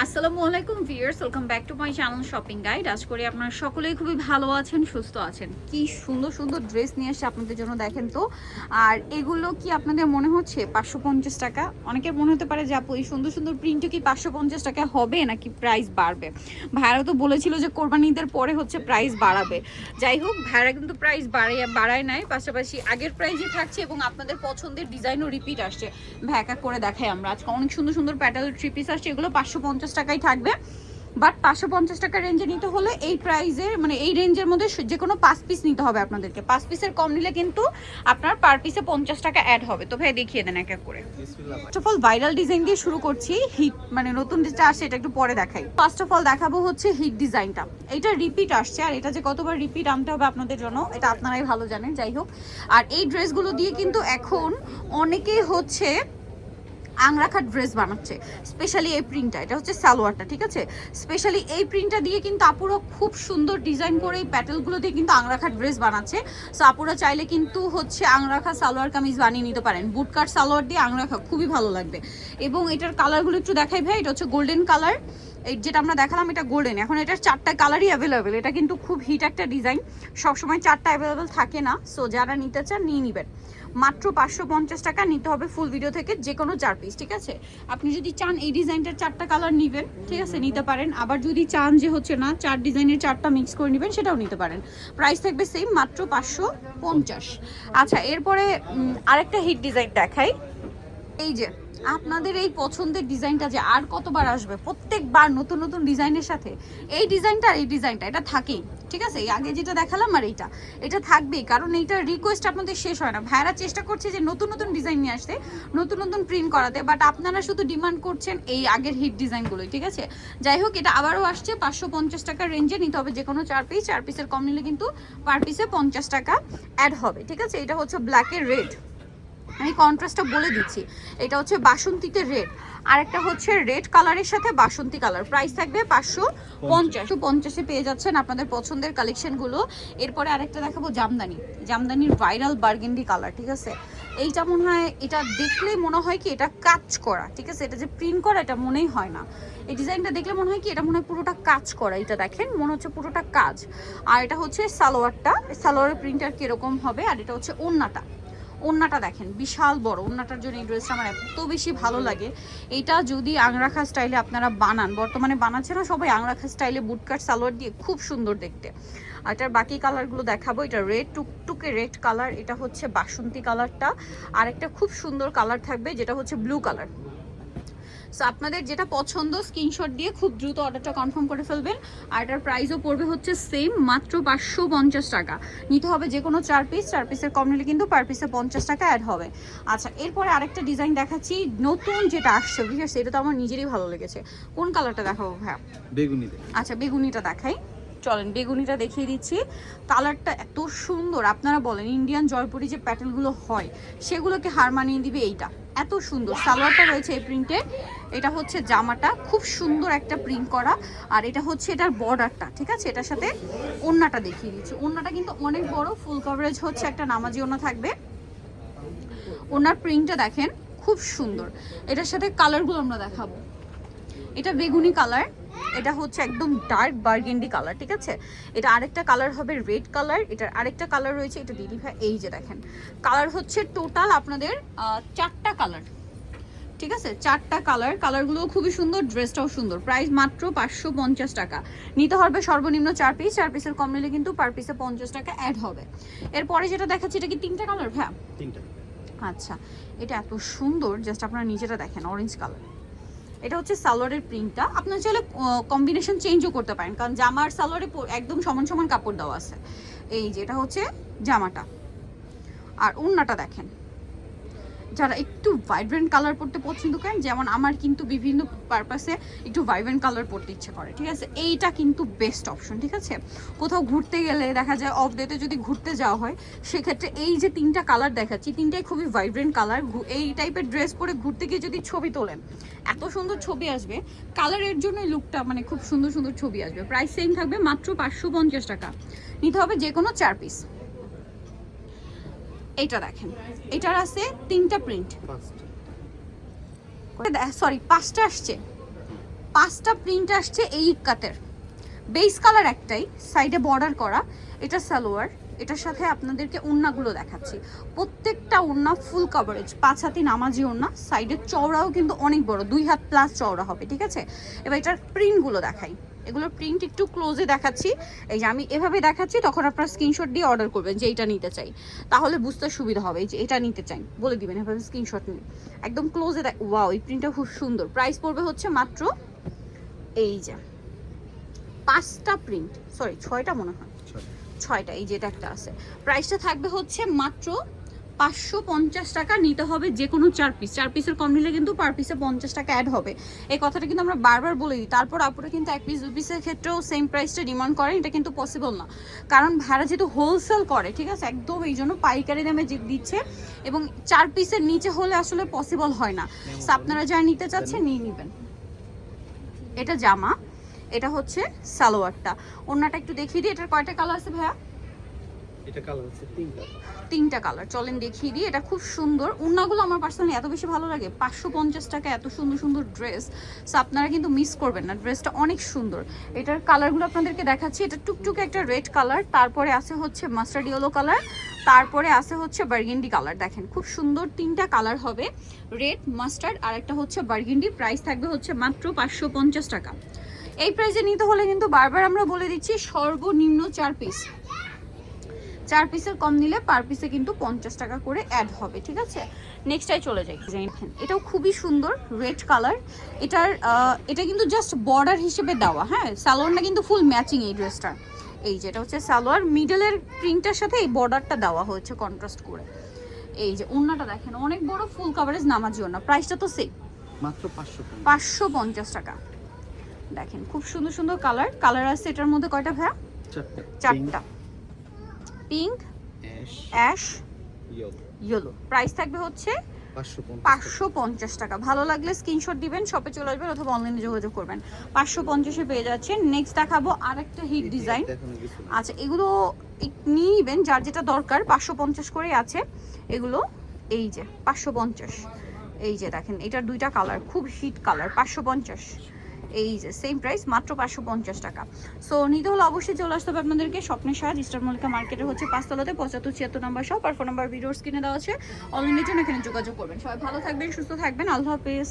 আসসালামু আলাইকুম viewers, welcome back to my channel shopping guide. আজ করি আপনারা সকলেই খুবই ভালো আছেন, সুস্থ আছেন। কি সুন্দর সুন্দর ড্রেস নিয়ে এসে আপনাদের জন্য দেখেন তো। আর এগুলো কি আপনাদের মনে হচ্ছে 550 টাকা? অনেকের মনে হতে পারে যে আপু এই সুন্দর সুন্দর প্রিন্টও কি 550 টাকা হবে নাকি প্রাইস বাড়বে? ভাইরা তো বলেছিল যে কোরবানি ঈদের পরে হচ্ছে প্রাইস বাড়াবে। যাই হোক, ভাইরা কিন্তু প্রাইস বাড়ায় নাই, পাশাপাশি আগের প্রাইসই থাকছে এবং আপনাদের পছন্দের ডিজাইনও রিপিট আসছে। ভ্যাকা করে দেখাই আমরা আজকে অনেক সুন্দর সুন্দর প্যাটেল থ্রি পিস আসছে। এগুলো 550 টাকাই থাকবে, বাট 550 টাকা রেঞ্জে নিতে হলে এই প্রাইজের মানে এই রেঞ্জের মধ্যে যে কোনো 5 পিস নিতে হবে আপনাদেরকে। 5 পিসের কম নিলে কিন্তু আপনার পার পিসে 50 টাকা অ্যাড হবে। তো ভাই দেখিয়ে দেন এক এক করে। First of all viral design দিয়ে শুরু করছি। হিট মানে নতুন যেটা আসছে এটা একটু পরে দেখাই। ফার্স্ট অফ অল দেখাবো হচ্ছে হিট ডিজাইনটা। এটা রিপিট আসছে, আর এটা যে কতবার রিপিট আনতে হবে আপনাদের জন্য এটা আপনারাই ভালো জানেন। যাই হোক, আর এই ড্রেসগুলো দিয়ে কিন্তু এখন অনেকেই হচ্ছে আংরাখাট ড্রেস বানাচ্ছে। স্পেশালি এই প্রিন্টটা, এটা হচ্ছে সালোয়ারটা, ঠিক আছে। স্পেশালি এই প্রিন্টটা দিয়ে কিন্তু আপুরা খুব সুন্দর ডিজাইন করে এই প্যাটেলগুলো দিয়ে কিন্তু আংরাখাট ড্রেস বানাচ্ছে। সো আপুরা চাইলে কিন্তু হচ্ছে আংরাখা সালোয়ার কামিজ বানিয়ে নিতে পারেন। বুটকাট সালোয়ার দিয়ে আংরাখা খুবই ভালো লাগবে। এবং এটার কালারগুলো একটু দেখাই ভাই। এটা হচ্ছে গোল্ডেন কালার, এই যেটা আমরা দেখালাম এটা গোল্ডেন। এখন এটার 4টা কালারই অ্যাভেলেবেল। এটা কিন্তু খুব হিট একটা ডিজাইন, সবসময় 4টা অ্যাভেলেবেল থাকে না। সো যারা নিতে চান নিয়ে নেবেন। মাত্র 550 টাকা নিতে হবে ফুল ভিডিও থেকে যে কোনো 4 পিস, ঠিক আছে। আপনি যদি চান এই ডিজাইনটার 4টা কালার নেবেন, ঠিক আছে, নিতে পারেন। আবার যদি চান যে হচ্ছে না 4 ডিজাইনের 4টা মিক্স করে নেবেন, সেটাও নিতে পারেন। প্রাইস থাকবে সেম, মাত্র 550। আচ্ছা, এরপরে আরেকটা হিট ডিজাইন দেখাই। এই যে আপনাদের এই পছন্দের ডিজাইনটা যে আর কতবার আসবে, প্রত্যেকবার নতুন নতুন ডিজাইনের সাথে এই ডিজাইনটা আর এই ডিজাইনটা এটা থাকেই, ঠিক আছে। এই আগে যেটা দেখালাম আর এটা থাকবেই, কারণ এইটার রিকোয়েস্ট আপনাদের শেষ হয় না। ভাইরা চেষ্টা করছে যে নতুন নতুন ডিজাইন নিয়ে আসতে, নতুন নতুন প্রিন্ট করাতে, বাট আপনারা শুধু ডিমান্ড করছেন এই আগের হিট ডিজাইনগুলোই, ঠিক আছে। যাই হোক, এটা আবারও আসছে 550 টাকার রেঞ্জে নিতে হবে যে কোনো 4 পিস। 4 পিসের কম নিলে কিন্তু পার পিসে 50 টাকা অ্যাড হবে, ঠিক আছে। এটা হচ্ছে ব্ল্যাকের রেড, আমি কন্ট্রাস্টটা বলে দিচ্ছি। এটা হচ্ছে বাসন্তীতে রেড, আর একটা হচ্ছে রেড কালারের সাথে বাসন্তী কালার। প্রাইস থাকবে 550 পেয়ে যাচ্ছেন আপনাদের পছন্দের কালেকশনগুলো। এরপরে আরেকটা দেখাবো জামদানি। জামদানির ভাইরাল বার্গেন্ডি কালার, ঠিক আছে। এইটা মনে হয়, এটা দেখলেই মনে হয় কি এটা কাজ করা, ঠিক আছে। এটা যে প্রিন্ট করা এটা মনেই হয় না। এই ডিজাইনটা দেখলে মনে হয় কি এটা মনে হয় পুরোটা কাজ করা। এটা দেখেন মনে হচ্ছে পুরোটা কাজ। আর এটা হচ্ছে সালোয়ারটা, সালোয়ারের প্রিন্টার কিরকম হবে। আর এটা হচ্ছে ওড়নাটা। ওড়নাটা দেখেন বিশাল বড়। ওড়নাটার জন্য এই ড্রেসটা আমার এত বেশি ভালো লাগে। এটা যদি আংরাখা স্টাইলে আপনারা বানান, বর্তমানে বানাচ্ছে না সবাই আংরাখা স্টাইলে বুটকাট সালোয়ার দিয়ে, খুব সুন্দর দেখতে। আর এটার বাকি কালারগুলো দেখাবো। এটা রেড, টুকটুকে রেড কালার। এটা হচ্ছে বাসন্তী কালারটা। আর একটা খুব সুন্দর কালার থাকবে যেটা হচ্ছে ব্লু কালার। সো আপনাদের যেটা পছন্দ স্ক্রিনশট দিয়ে খুব দ্রুত অর্ডারটা কনফার্ম করে ফেলবেন। আর এটার প্রাইসও পড়বে হচ্ছে সেম, মাত্র 550 টাকা নিতে হবে যে কোনো 4 পিস। 4 পিসের কম নিলে কিন্তু পার পিসে 50 টাকা অ্যাড হবে। আচ্ছা, এরপরে আরেকটা ডিজাইন দেখাচ্ছি নতুন যেটা আসছে, ঠিক আছে। এটা তো আমার নিজেরই ভালো লেগেছে। কোন কালারটা দেখাবো ভাইয়া? বেগুনি। আচ্ছা, বেগুনিটা দেখাই, চলেন বেগুনিটা দেখিয়ে দিচ্ছি। কালারটা এত সুন্দর, আপনারা বলেন ইন্ডিয়ান জয়পুরি যে প্যাটার্নগুলো হয় সেগুলোকে হার মানিয়ে দিবে এইটা। এত সুন্দর সালোয়ারটা রয়েছে এই প্রিন্টে। এটা হচ্ছে জামাটা, খুব সুন্দর একটা প্রিন্ট করা। আর এটা হচ্ছে এটার বর্ডারটা, ঠিক আছে। এটার সাথে ওড়নাটা দেখিয়ে দিচ্ছি। ওড়নাটা কিন্তু অনেক বড়, ফুল কভারেজ হচ্ছে, একটা নামাজি ওড়না থাকবে। ওড়নার প্রিন্টটা দেখেন খুব সুন্দর। এটার সাথে কালারগুলো আমরা দেখাবো। এটা বেগুনি কালার, এটা হচ্ছে একদম ডার্ক বার্গেন্ডি কালার, ঠিক আছে। এটা আরেকটা কালার হবে রেড কালার। এটার আরেকটা কালার রয়েছে, এটা দিদি ভাই এই যে দেখেন কালার হচ্ছে টোটাল আপনাদের 4টা কালার, ঠিক আছে। 4টা কালার, কালারগুলো খুবই সুন্দর, ড্রেসটাও সুন্দর। প্রাইস মাত্র 550 টাকা নিতে হবে সর্বনিম্ন 4 পিস। 4 পিসের কম নিলে কিন্তু পার পিসে 50 টাকা অ্যাড হবে। এরপরে যেটা দেখাচ্ছি এটা কি 3টা কালার ভাই? 3টা। আচ্ছা, এটা এত সুন্দর, জাস্ট আপনারা নিজেরা দেখেন, অরেঞ্জ কালার। এটা হচ্ছে সালোয়ারের প্রিন্টটা। আপনারা চাইলে কম্বিনেশন চেঞ্জও করতে পারেন, কারণ জামার সালোয়ারে একদম সমান সমান কাপড় দেওয়া আছে। এই যে এটা হচ্ছে জামাটা। আর ওড়নাটা দেখেন, যারা একটু ভাইব্রেন্ট কালার পরতে পছন্দ করেন, যেমন আমার কিন্তু বিভিন্ন পারপাসে একটু ভাইব্রেন্ট কালার পরতে ইচ্ছে করে, ঠিক আছে। এইটা কিন্তু বেস্ট অপশন, ঠিক আছে। কোথাও ঘুরতে গেলে দেখা যায়, অফ ডেতে যদি ঘুরতে যাওয়া হয় সেক্ষেত্রে এই যে 3টা কালার দেখাচ্ছি, 3টাই খুবই ভাইব্রেন্ট কালার। এই টাইপের ড্রেস পরে ঘুরতে গিয়ে যদি ছবি তোলেন এত সুন্দর ছবি আসবে। কালারের জন্য লুকটা মানে খুব সুন্দর সুন্দর ছবি আসবে। প্রাইস সেম থাকবে, মাত্র 550 টাকা নিতে হবে যে কোনো 4 পিস। এইটা দেখেন, এটার আছে 3টা প্রিন্ট, সরি 5টা আসছে। 5টা প্রিন্ট আসছে এই ইক্কাতের। বেস কালার একটাই, সাইডে বর্ডার করা। এটা সালোয়ার, এটার সাথে আপনাদেরকে ওড়নাগুলো দেখাচ্ছি। প্রত্যেকটা ওড়না ফুল কভারেজ, 5 হাতি নামাজি ওড়না। সাইডের চওড়াও কিন্তু অনেক বড়, 2 হাত প্লাস চওড়া হবে, ঠিক আছে। এবার এটার প্রিন্টগুলো দেখাই, এগুলোর প্রিন্ট একটু ক্লোজে দেখাচ্ছি। এই যে আমি এভাবে দেখাচ্ছি, তখন আপনারা স্ক্রিনশট দিয়ে অর্ডার করবেন যে এইটা নিতে চাই, তাহলে বুঝতে সুবিধা হবে। এই যে এটা নিতে চাই বলে দিবেন, এভাবে স্ক্রিনশট নিয়ে একদম ক্লোজে। ওয়াও, এই প্রিন্টটা খুব সুন্দর। প্রাইস পড়বে হচ্ছে মাত্র, এই যে 5টা প্রিন্ট, সরি 6টা মনে হয়, 6টা, এই যে এটা একটা আছে। প্রাইসটা থাকবে হচ্ছে মাত্র 550 টাকা। নিতে হবে যে কোনো 4 পিস, 4 পিসের কম নিলে কিন্তু পার পিসে 50 টাকা অ্যাড হবে। এই কথাটা কিন্তু আমরা বারবার বলে দিই, তারপর আপুরা কিন্তু 1 পিস 2 পিসের ক্ষেত্রেও সেম প্রাইসটা ডিমান্ড করেন। এটা কিন্তু পসিবল না, কারণ ভাড়া যেহেতু হোলসেল করে, ঠিক আছে, একদম এই জন্য পাইকারি দামে দিচ্ছে। এবং 4 পিসের নিচে হলে আসলে পসিবল হয় না। সো আপনারা যারা নিতে চাচ্ছেন নিয়ে নেবেন। এটা জামা, এটা হচ্ছে সালোয়ারটা। ওড়নাটা একটু দেখিয়ে দিই। এটার কয়টা কালার আছে ভাইয়া? এটা কালার আছে 3টা। 3টা কালার, চলেন দেখিয়ে দিই। এটা খুব সুন্দর। ওড়নাগুলো আমার পার্সোনালি এত বেশি ভালো লাগে। 550 টাকা এত সুন্দর সুন্দর ড্রেস, সো আপনারা কিন্তু মিস করবেন না। ড্রেসটা অনেক সুন্দর। এটার কালারগুলো আপনাদেরকে দেখাচ্ছি। এটা টুকটুকে একটা রেড কালার, তারপরে আছে হচ্ছে মাস্টার্ড ইয়েলো কালার, তারপরে আছে হচ্ছে বার্গেন্ডি কালার। দেখেন খুব সুন্দর 3টা কালার হবে, রেড, মাস্টার্ড আর একটা হচ্ছে বার্গেন্ডি। প্রাইস থাকবে হচ্ছে মাত্র 550 টাকা। এই প্রাইসে নিতে হলে কিন্তু বারবার আমরা বলে দিচ্ছি সর্বনিম্ন 4 পিস, 4 পিসের কম নিলে পার পিসে কিন্তু 50 টাকা করে অ্যাড হবে, ঠিক আছে। নেক্সটটাই চলে যাই। দেখেন এটাও খুবই সুন্দর, রেড কালার। এটা কিন্তু জাস্ট বর্ডার হিসেবে দেওয়া, হ্যাঁ, সালোয়ারটা কিন্তু ফুল ম্যাচিং এই ড্রেসটার। এই যেটা হচ্ছে সালোয়ার, মিডলের প্রিন্টের সাথে এই বর্ডারটা দেওয়া হয়েছে কন্ট্রাস্ট করে। এই যে ওড়নাটা দেখেন অনেক বড়, ফুল কভারেজ নামাজি ওড়না। প্রাইসটা তো সেম, মাত্র 550 টাকা। দেখেন খুব সুন্দর সুন্দর কালার। কালার আছে এটার মধ্যে কয়টা ভাইয়া? 4টা। Pink, ash, yellow. প্রাইস থাকবে হচ্ছে 550 টাকা। ভালো লাগলে স্ক্রিনশট দিবেন, শপে চলে আসবেন অথবা অনলাইনে যোগাযোগ করবেন। 550-এ পেয়ে যাচ্ছেন। নেক্সট দেখাবো আরেকটা হিট ডিজাইন। আচ্ছা, এগুলো নিয়ে নেবেন যার যেটা দরকার। 550 করে আছে এগুলো। এই যে 550। এই যে দেখেন এটার 2টা কালার, খুব হিট কালার, 550। এই যে সেম প্রাইস, মাত্র 550 টাকা। সো নিতে হলে অবশ্যই চলে আসতে হবে আপনাদেরকে স্বপ্নের সাজ, ইস্টার মল্লিকা মার্কেটের হচ্ছে 5 তলাতে 7576 নাম্বার শপ। আর ফোন নাম্বার ভিডিওর স্ক্রিনে দেওয়া আছে, অনলাইনের জন্য এখানে যোগাযোগ করবেন। সবাই ভালো থাকবেন, সুস্থ থাকবেন, আল্লাহ হাফেজ।